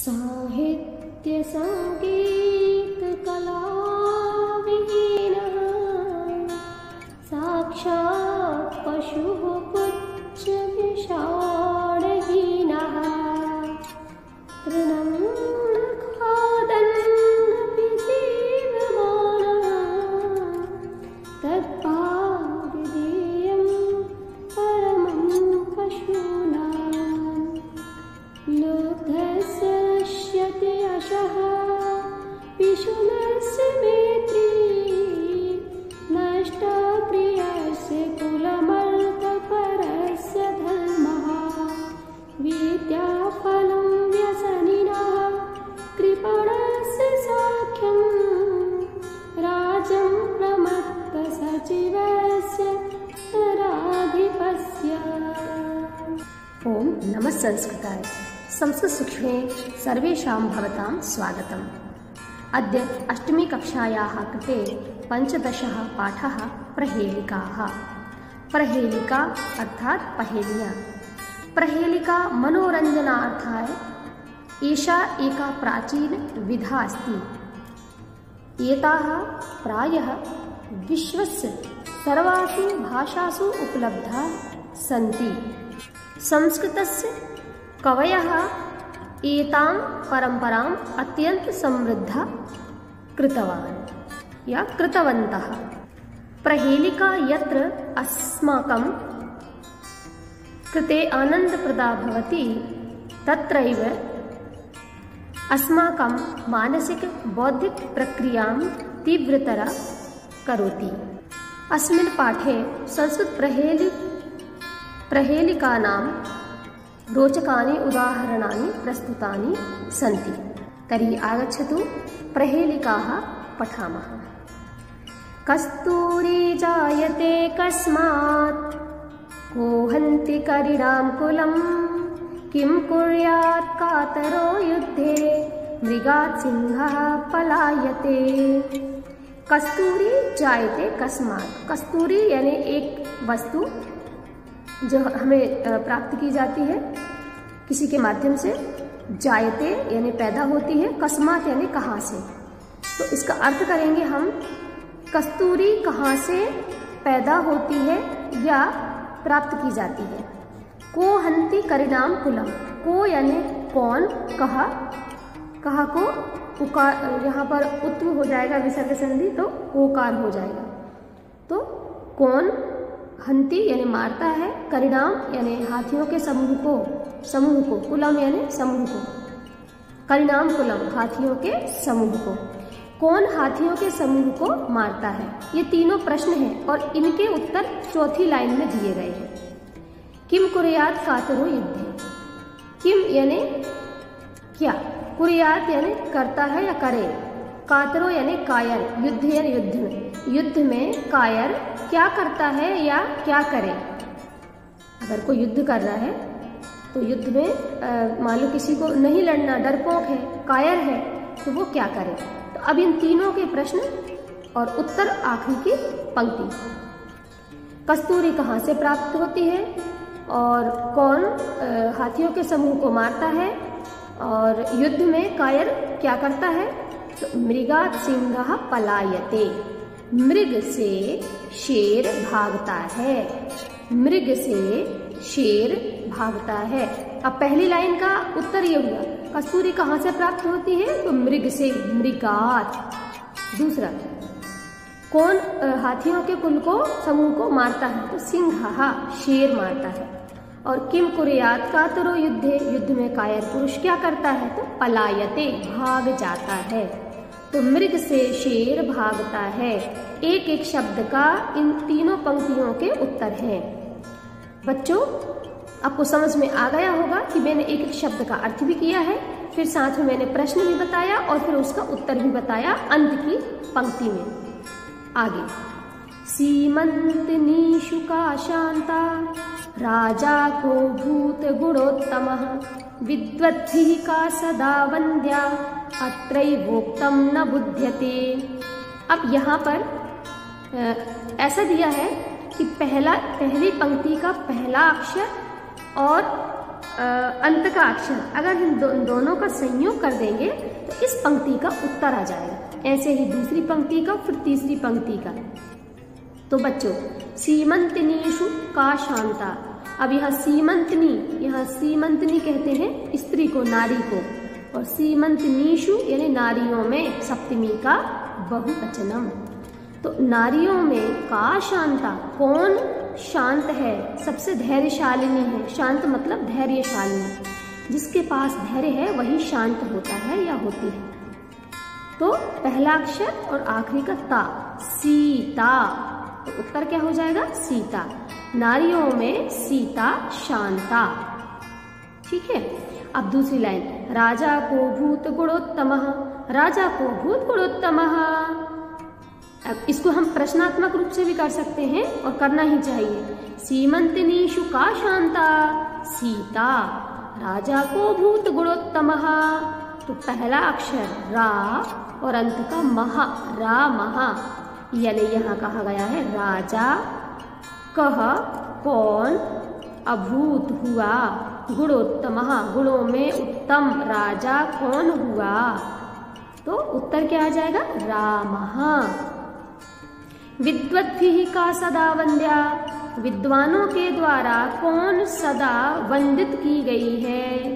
साहित्य संगीत कला विहीनः साक्षात् पशुः पुच्छ विषाणहीनः तृणं खादन्नपि जीवमानः तद्भाग्यदेयं परमं पशूनां लुब्धस्य नश्यति यशः पिशुनस्य मेत्री नष्टप्रियस्य कुलमर्कपरस्य धर्मः विद्याफलं व्यसनिनः कृपणस्य साख्यं राजं प्रमत्तसचिवस्य नराधिपस्य। ओम नमः संस्कृताय। संस्कृत सूक्ष्मे सर्वेषां भवतां स्वागतम्। अद्य अष्टमी कक्षायाः कृते 15 पाठः प्रहेलिकाः। प्रहेलिका अर्थात् पहेलियाँ। प्रहेलिका मनोरञ्जनार्थाय एषा एका प्राचीन विधा अस्ति। एताः प्रायः विश्वस्य सर्वासु भाषासु उपलब्धाः सन्ति। संस्कृतस्य कवयः एतां परम्पराम् अत्यन्त समृद्धा कृतवन्तः। प्रहेलिका यत्र अस्माकं कृते आनन्दप्रदा भवति तत्रैव अस्माकं मानसिक बौद्धिक प्रक्रियां तीव्रतरा करोति। अस्मिन् पाठे संस्कृत प्रहेलिकानां रोचकानि उदाहरणानि प्रस्तुतानि सन्ति। तर्हि आगच्छतु प्रहेलिकाः पठामः। कस्तूरी जायते कस्मात् को हन्ति करिणां कुलं किं कुर्यात् कातरो युद्धे मृगात् सिंहः पलायते। कस्तूरी जायते कस्मात्। कस्तूरी यानी एक वस्तु जो हमें प्राप्त की जाती है किसी के माध्यम से। जायते यानी पैदा होती है, कस्मात यानी कहाँ से। तो इसका अर्थ करेंगे हम, कस्तूरी कहाँ से पैदा होती है या प्राप्त की जाती है। को हन्ति करिणाम कुलम। को यानी कौन, कहा, कहा को उकार, यहाँ पर उत्व हो जाएगा विसर्ग संधि तो ओकार हो जाएगा। तो कौन हंती यानी मारता है, करिणाम यानी हाथियों के समूह को, कुलम यानी समूह को, करिणाम कुलम हाथियों के समूह को। कौन हाथियों के समूह को मारता है। ये तीनों प्रश्न हैं और इनके उत्तर चौथी लाइन में दिए गए हैं। किम कुर्यात् कातरो युद्धे। किम यानी क्या, कुर्यात् यानी करता है या करे, कातरो यानी कायर, युद्ध यानी युद्ध में। युद्ध में कायर क्या करता है या क्या करे। अगर कोई युद्ध कर रहा है तो युद्ध में मान लो किसी को नहीं लड़ना, डरपोक है, कायर है, तो वो क्या करे। तो अब इन तीनों के प्रश्न और उत्तर आखिरी की पंक्ति। कस्तूरी कहाँ से प्राप्त होती है और कौन हाथियों के समूह को मारता है और युद्ध में कायर क्या करता है। तो मृगात् सिंहः पलायते। मृग से शेर भागता है। मृग से शेर भागता है। अब पहली लाइन का उत्तर ये हुआ, कस्तूरी कहाँ से प्राप्त होती है तो मृग से, मृगात्। दूसरा, कौन हाथियों के कुल को, समूह को मारता है तो सिंहः शेर मारता है। और किम कुर्यात् कातरो युद्धे, युद्ध में कायर पुरुष क्या करता है तो पलायते भाग जाता है। तो मृग से शेर भागता है। एक एक शब्द का इन तीनों पंक्तियों के उत्तर हैं। बच्चों आपको समझ में आ गया होगा कि मैंने एक एक शब्द का अर्थ भी किया है, फिर साथ में मैंने प्रश्न भी बताया और फिर उसका उत्तर भी बताया अंत की पंक्ति में। आगे, सीमंतनीशुका शांता राजा को भूत गुणोत्तमः विद्वद्भिः का सदा वन्द्या अत्रैवोक्तं न बुध्यते। अब यहाँ पर ऐसा दिया है कि पहली पंक्ति का पहला अक्षर और अंत का अक्षर, अगर हम दोनों का संयोग कर देंगे तो इस पंक्ति का उत्तर आ जाएगा। ऐसे ही दूसरी पंक्ति का, फिर तीसरी पंक्ति का। तो बच्चों, सीमंतनीषु का शांता। अब यहाँ सीमंतनी कहते हैं स्त्री को, नारी को, और सीमंतनीषु यानी नारियों में सप्तमी का बहुवचनम। तो नारियों में का शांता, कौन शांत है, सबसे धैर्यशालिनी है। शांत मतलब धैर्यशालिनी, जिसके पास धैर्य है वही शांत होता है या होती है। तो पहला अक्षर और आखिरी का ता, सीता। तो उत्तर क्या हो जाएगा? सीता। नारियों में सीता शांता। ठीक है। अब दूसरी लाइन, राजा को भूत गुणोत्तमः। राजा को भूत गुणोत्तमः, अब इसको हम प्रश्नात्मक रूप से भी कर सकते हैं और करना ही चाहिए। सीमंतनीषु का शांता सीता, राजा को भूत गुणोत्तमः। तो पहला अक्षर रा और अंत का महा, रा महा, यानी यहाँ कहा गया है राजा कह कौन, अभूत हुआ, गुणोत्तमः गुणों में उत्तम, राजा कौन हुआ। तो उत्तर क्या आ जाएगा? रामः। विद्वद्भिः का सदा वंद्या। विद्वानों के द्वारा कौन सदा वंदित की गई है।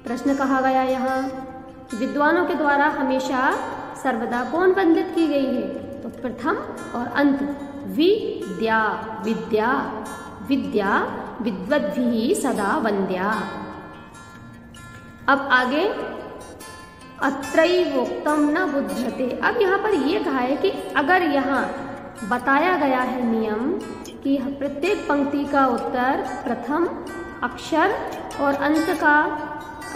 प्रश्न कहा गया यहाँ, विद्वानों के द्वारा हमेशा सर्वदा कौन वंदित की गई है। तो प्रथम और अंत विद्या, विद्या, विद्या विद्वद्भिः सदा वंद्या। अब आगे अत्रैवोक्तम न बुध्यते। अब यहाँ पर ये कहा है कि अगर यहाँ बताया गया है नियम कि प्रत्येक पंक्ति का उत्तर प्रथम अक्षर और अंत का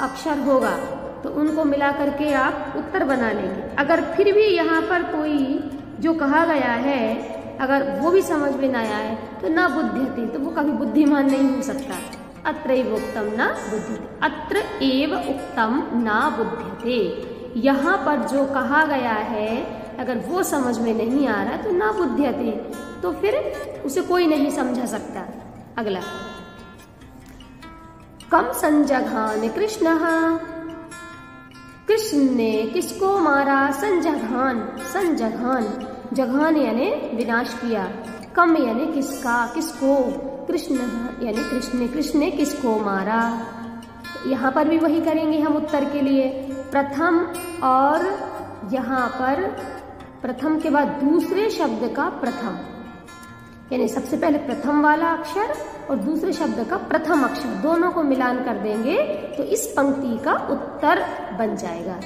अक्षर होगा, तो उनको मिला करके आप उत्तर बना लेंगे। अगर फिर भी यहाँ पर कोई जो कहा गया है अगर वो भी समझ में ना आए तो न बुध्यते, तो वो कभी बुद्धिमान नहीं हो सकता। अत्रैव उक्तम न बुध्यते, अत्र एव उक्तम न बुध्यते। यहाँ पर जो कहा गया है अगर वो समझ में नहीं आ रहा तो न बुध्यते, तो फिर उसे कोई नहीं समझा सकता। अगला, कम संजघान कृष्णः। कृष्ण ने किसको मारा? संजघान, संजघान, जघान यानी विनाश किया, कम यानी किसका, किसको, कृष्ण यानी कृष्ण, कृष्ण ने किसको मारा। यहाँ पर भी वही करेंगे हम उत्तर के लिए। प्रथम और यहाँ पर प्रथम के बाद दूसरे शब्द का प्रथम, यानी सबसे पहले प्रथम वाला अक्षर और दूसरे शब्द का प्रथम अक्षर, दोनों को मिलान कर देंगे तो इस पंक्ति का उत्तर बन जाएगा।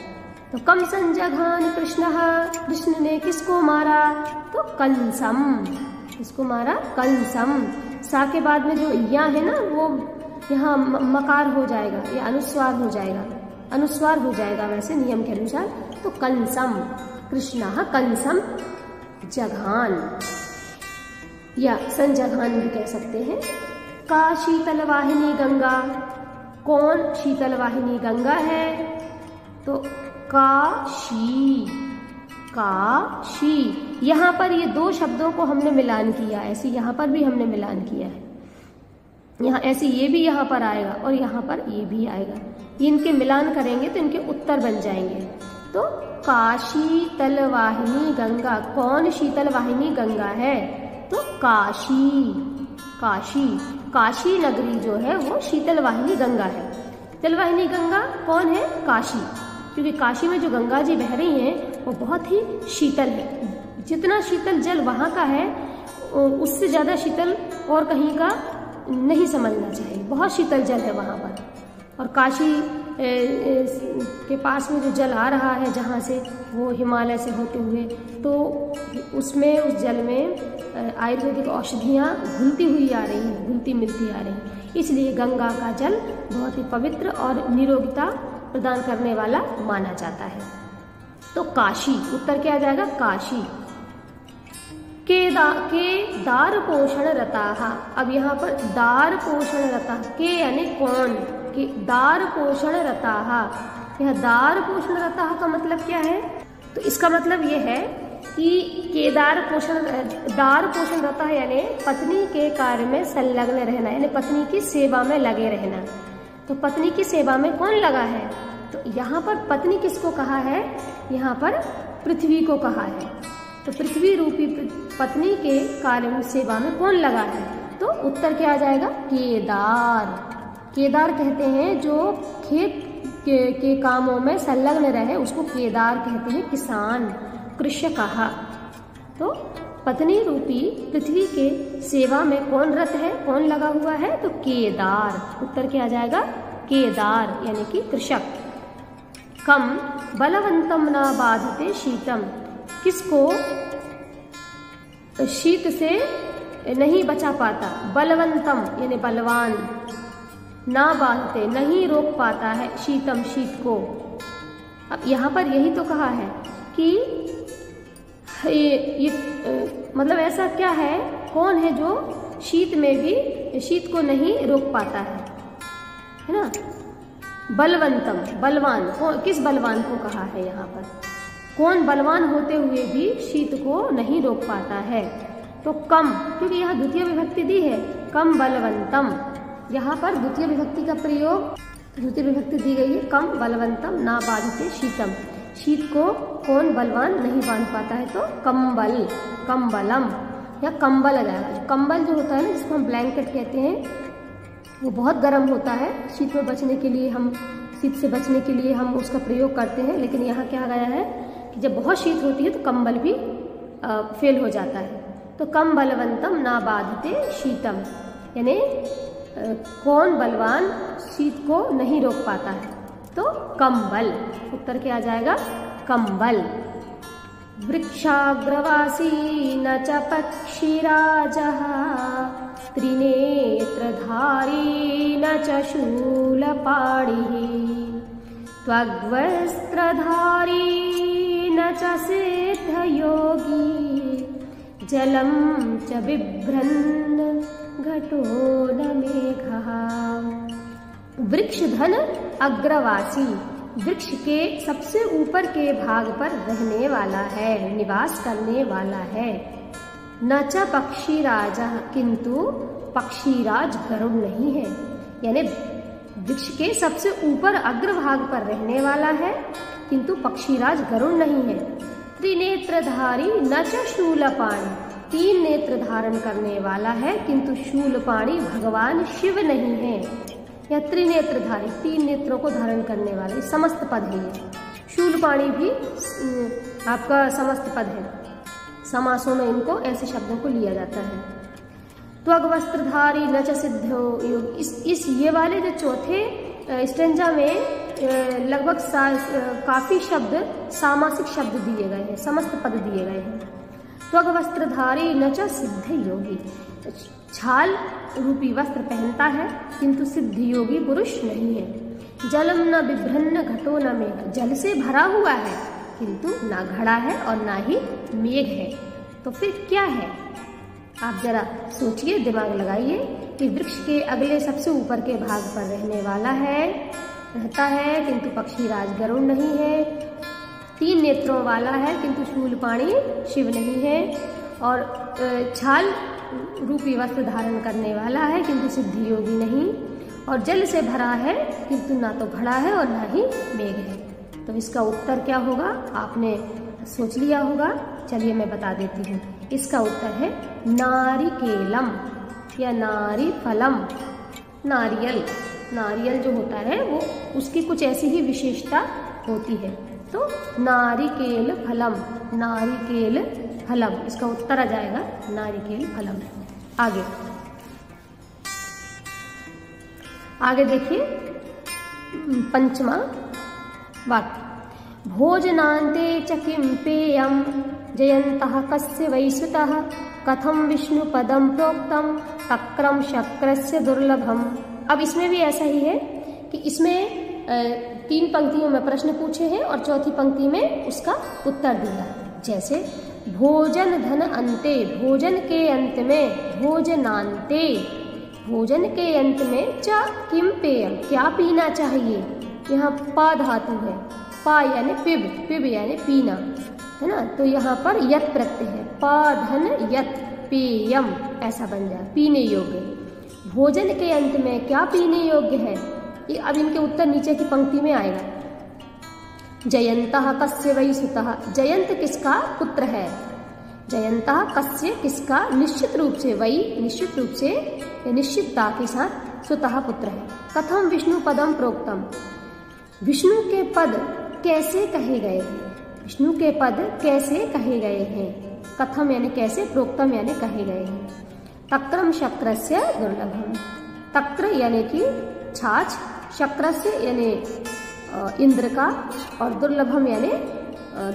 तो कम संजघान कृष्णः, कृष्ण ने किसको मारा? तो कंसम, किसको मारा? कंसम। सा के बाद में जो या है ना वो यहाँ मकार हो जाएगा या अनुस्वार हो जाएगा, अनुस्वार हो जाएगा वैसे नियम के अनुसार। तो कंसम, कृष्णः कंसम जघान या संजघान भी कह सकते हैं। का शीतल वाहिनी गंगा, कौन शीतल वाहिनी गंगा है? तो काशी, काशी। यहाँ पर ये दो शब्दों को हमने मिलान किया, ऐसे यहाँ पर भी हमने मिलान किया है। यहाँ ऐसे ये भी यहाँ पर आएगा और यहाँ पर ये भी आएगा, इनके मिलान करेंगे तो इनके उत्तर बन जाएंगे। तो काशी तल वाहिनी गंगा, कौन शीतल वाहिनी गंगा है? तो काशी, काशी, काशी नगरी जो है वो शीतल वाहिनी गंगा है। तल वाहिनी गंगा कौन है? काशी, क्योंकि काशी में जो गंगा जी बह रही हैं वो बहुत ही शीतल है। जितना शीतल जल वहाँ का है उससे ज़्यादा शीतल और कहीं का नहीं समझना चाहिए, बहुत शीतल जल है वहाँ पर। और काशी के पास में जो जल आ रहा है जहाँ से, वो हिमालय से होते हुए, तो उसमें उस जल में आयुर्वेदिक औषधियाँ घुलती हुई आ रही हैं, घुलती मिलती आ रही हैं। इसलिए गंगा का जल बहुत ही पवित्र और निरोगिता प्रदान करने वाला माना जाता है। तो काशी, उत्तर क्या आ जाएगा? काशी। के दार पोषण रताहा। अब यहाँ पर दार पोषण रता, के यानी कौन, के दार पोषण रताहा। यह दार पोषण रताहा का मतलब क्या है? तो इसका मतलब ये है कि केदार पोषण, दार पोषण रता है यानी पत्नी के कार्य में संलग्न रहना, यानी पत्नी की सेवा में लगे रहना। तो पत्नी की सेवा में कौन लगा है? तो यहाँ पर पत्नी किसको कहा है? यहाँ पर पृथ्वी को कहा है। तो पृथ्वी रूपी पत्नी के कार्य में सेवा में कौन लगा है? तो उत्तर क्या आ जाएगा? केदार। केदार कहते हैं जो खेत के कामों में संलग्न रहे, उसको केदार कहते हैं, किसान, कृषकः। तो पत्नी रूपी पृथ्वी के सेवा में कौन रत है, कौन लगा हुआ है? तो केदार। उत्तर क्या आ जाएगा? केदार यानी कि कृषक। कम बलवंतम न बाधते शीतम, किसको शीत से नहीं बचा पाता? बलवंतम यानी बलवान, ना बाधते नहीं रोक पाता है, शीतम शीत को। अब यहाँ पर यही तो कहा है कि ये मतलब ऐसा क्या है, कौन है जो शीत में भी शीत को नहीं रोक पाता है ना? बलवंतम, बलवान, किस बलवान को कहा है यहाँ पर? कौन बलवान होते हुए भी शीत को नहीं रोक पाता है? तो कम, क्योंकि यहाँ द्वितीय विभक्ति दी है, कम बलवंतम। यहाँ पर द्वितीय विभक्ति का प्रयोग, द्वितीय विभक्ति दी गई है, कम बलवंतम ना बाधते शीतम। शीत को कौन बलवान नहीं बांध पाता है? तो कंबल, कंबलम या कंबल आ जाएगा। कंबल जो होता है ना, जिसको हम ब्लैंकेट कहते हैं, वो बहुत गर्म होता है। शीत में बचने के लिए हम, शीत से बचने के लिए हम उसका प्रयोग करते हैं। लेकिन यहाँ क्या गया है कि जब बहुत शीत होती है तो कंबल भी फेल हो जाता है। तो कम बलवंतम ना बाधते शीतम, यानी कौन बलवान शीत को नहीं रोक पाता है? तो कंबल। उत्तर क्या आ जाएगा? कंबल। वृक्षाग्रवासी न च पक्षिराजः, त्रिनेत्रधारी न च शूलपाणिः, त्वग्वस्त्रधारी न च सिद्धयोगी, जलं च बिभ्रन् घटो न मेघः। वृक्षधन अग्रवासी, वृक्ष के सबसे ऊपर के भाग पर रहने वाला है, निवास करने वाला है। न च पक्षीराजा, किंतु पक्षीराज गरुड़ नहीं है। यानी वृक्ष के सबसे ऊपर अग्रभाग पर रहने वाला है, किंतु पक्षीराज गरुड़ नहीं है। त्रिनेत्रधारी न च शूलपाणि, तीन नेत्र धारण करने वाला है, किंतु शूलपाणि भगवान शिव नहीं है। या त्रिनेत्रधारी, तीन नेत्रों को धारण करने वाले, समस्त पद है ये। शूलपाणि भी आपका समस्त पद है। समासों में इनको ऐसे शब्दों को लिया जाता है। त्वग्वस्त्रधारी न च सिद्धो, इस ये वाले जो चौथे स्टेंजा में लगभग काफी शब्द सामासिक शब्द दिए गए हैं, समस्त पद दिए गए हैं। त्वग्वस्त्रधारी न च सिद्ध योगी, छाल रूपी वस्त्र पहनता है, किंतु सिद्ध योगी पुरुष नहीं है। जलम न बिभ्रन्न घटो न मेघ, जल से भरा हुआ है, किंतु ना घड़ा है और ना ही मेघ है। तो फिर क्या है? आप जरा सोचिए, दिमाग लगाइए कि वृक्ष के अगले सबसे ऊपर के भाग पर रहने वाला है, रहता है, किंतु पक्षीराज गरुड़ नहीं है। तीन नेत्रों वाला है, किंतु शूलपाणि शिव नहीं है। और छाल रूपी वस्त्र धारण करने वाला है, किंतु सिद्धि योगी नहीं। और जल से भरा है, किंतु ना तो घड़ा है और ना ही मेघ है। तो इसका उत्तर क्या होगा? आपने सोच लिया होगा। चलिए मैं बता देती हूँ। इसका उत्तर है नारिकेलम या नारी फलम। नारियल, नारियल जो होता है वो उसकी कुछ ऐसी ही विशेषता होती है। तो नारिकेल फलम, नारिकेल फलम, इसका उत्तर आ जाएगा नारिकेल फलम। आगे आगे देखिए, पंचमा वाक्य। भोजनान्ते च किं पेयं, जयन्तः कस्य वैसुतः, कथम विष्णुपदं प्रोक्तम, तक्रम शक्रस्य दुर्लभम। अब इसमें भी ऐसा ही है कि इसमें तीन पंक्तियों में प्रश्न पूछे हैं और चौथी पंक्ति में उसका उत्तर दिया। जैसे भोजन धन अंते, भोजन के अंत में, भोजनान्ते, भोजन के अंत में, च किम पेयम, क्या पीना चाहिए। यहाँ पा धातु है, पा यानी पिब, पिब यानी पीना, है ना। तो यहाँ पर यत प्रत्यय है, पा धन यत, पेयम ऐसा बन जाए, पीने योग्य। भोजन के अंत में क्या पीने योग्य है? ये अब इनके उत्तर नीचे की पंक्ति में आएगा। जयंतः कस्य वै सुतः, जयंत किसका पुत्र है? जयंतः कस्य किसका, निश्चित रूप से, वै निश्चित रूप से, निश्चितता के साथ, सुतः पुत्र है। कथम विष्णु पदम प्रोक्तम, विष्णु के पद कैसे कहे गए हैं? विष्णु के पद कैसे कहे गए हैं? कथम यानी कैसे, प्रोक्तम यानी कहे गए हैं। तक्रम शक्रस्य दुर्लभम, तक्र यानी कि छाछ, शक्रस्य यानी इंद्र का, और दुर्लभम यानी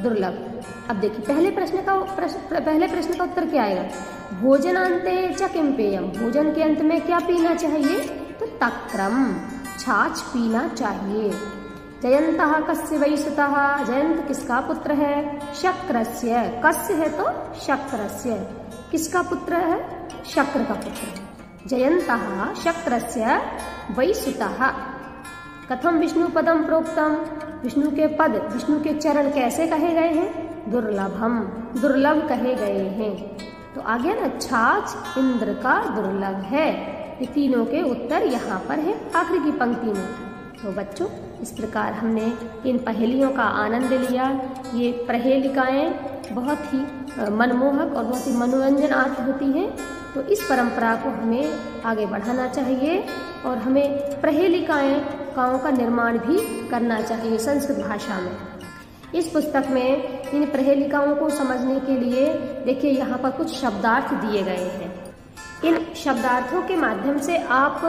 दुर्लभ। अब देखिए पहले प्रश्न का उत्तर क्या आएगा? भोजनांते च किम पेयम, भोजन के अंत में क्या पीना चाहिए? तो तक्रम, छाछ पीना चाहिए। जयंतः कस्य वै सुतः, जयंत किसका पुत्र है? शक्रस्य, कस्य है तो शक्रस्य, किसका पुत्र है? शक्र का पुत्र। जयंतः शक्रस्य वै सुतः। कथम विष्णु पदम प्रोक्तम, विष्णु के पद, विष्णु के चरण कैसे कहे गए हैं? दुर्लभम, दुर्लभ कहे गए हैं। तो आ गया ना, छाछ इंद्र का दुर्लभ है। ये तीनों के उत्तर यहाँ पर है आखिरी की पंक्ति में। तो बच्चों, इस प्रकार हमने इन पहेलियों का आनंद लिया। ये पहेलिकाएं बहुत ही मनमोहक और बहुत ही मनोरंजनात्मक होती हैं। तो इस परंपरा को हमें आगे बढ़ाना चाहिए और हमें पहेलिकाओं का निर्माण भी करना चाहिए संस्कृत भाषा में। इस पुस्तक में इन पहेलिकाओं को समझने के लिए देखिए यहाँ पर कुछ शब्दार्थ दिए गए हैं। इन शब्दार्थों के माध्यम से आप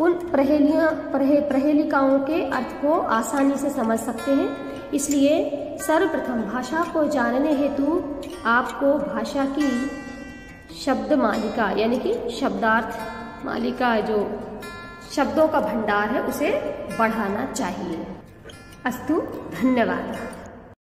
उन पहेलिकाओं के अर्थ को आसानी से समझ सकते हैं। इसलिए सर्वप्रथम भाषा को जानने हेतु आपको भाषा की शब्द मालिका यानी कि शब्दार्थ मालिका, जो शब्दों का भंडार है, उसे बढ़ाना चाहिए। अस्तु, धन्यवाद।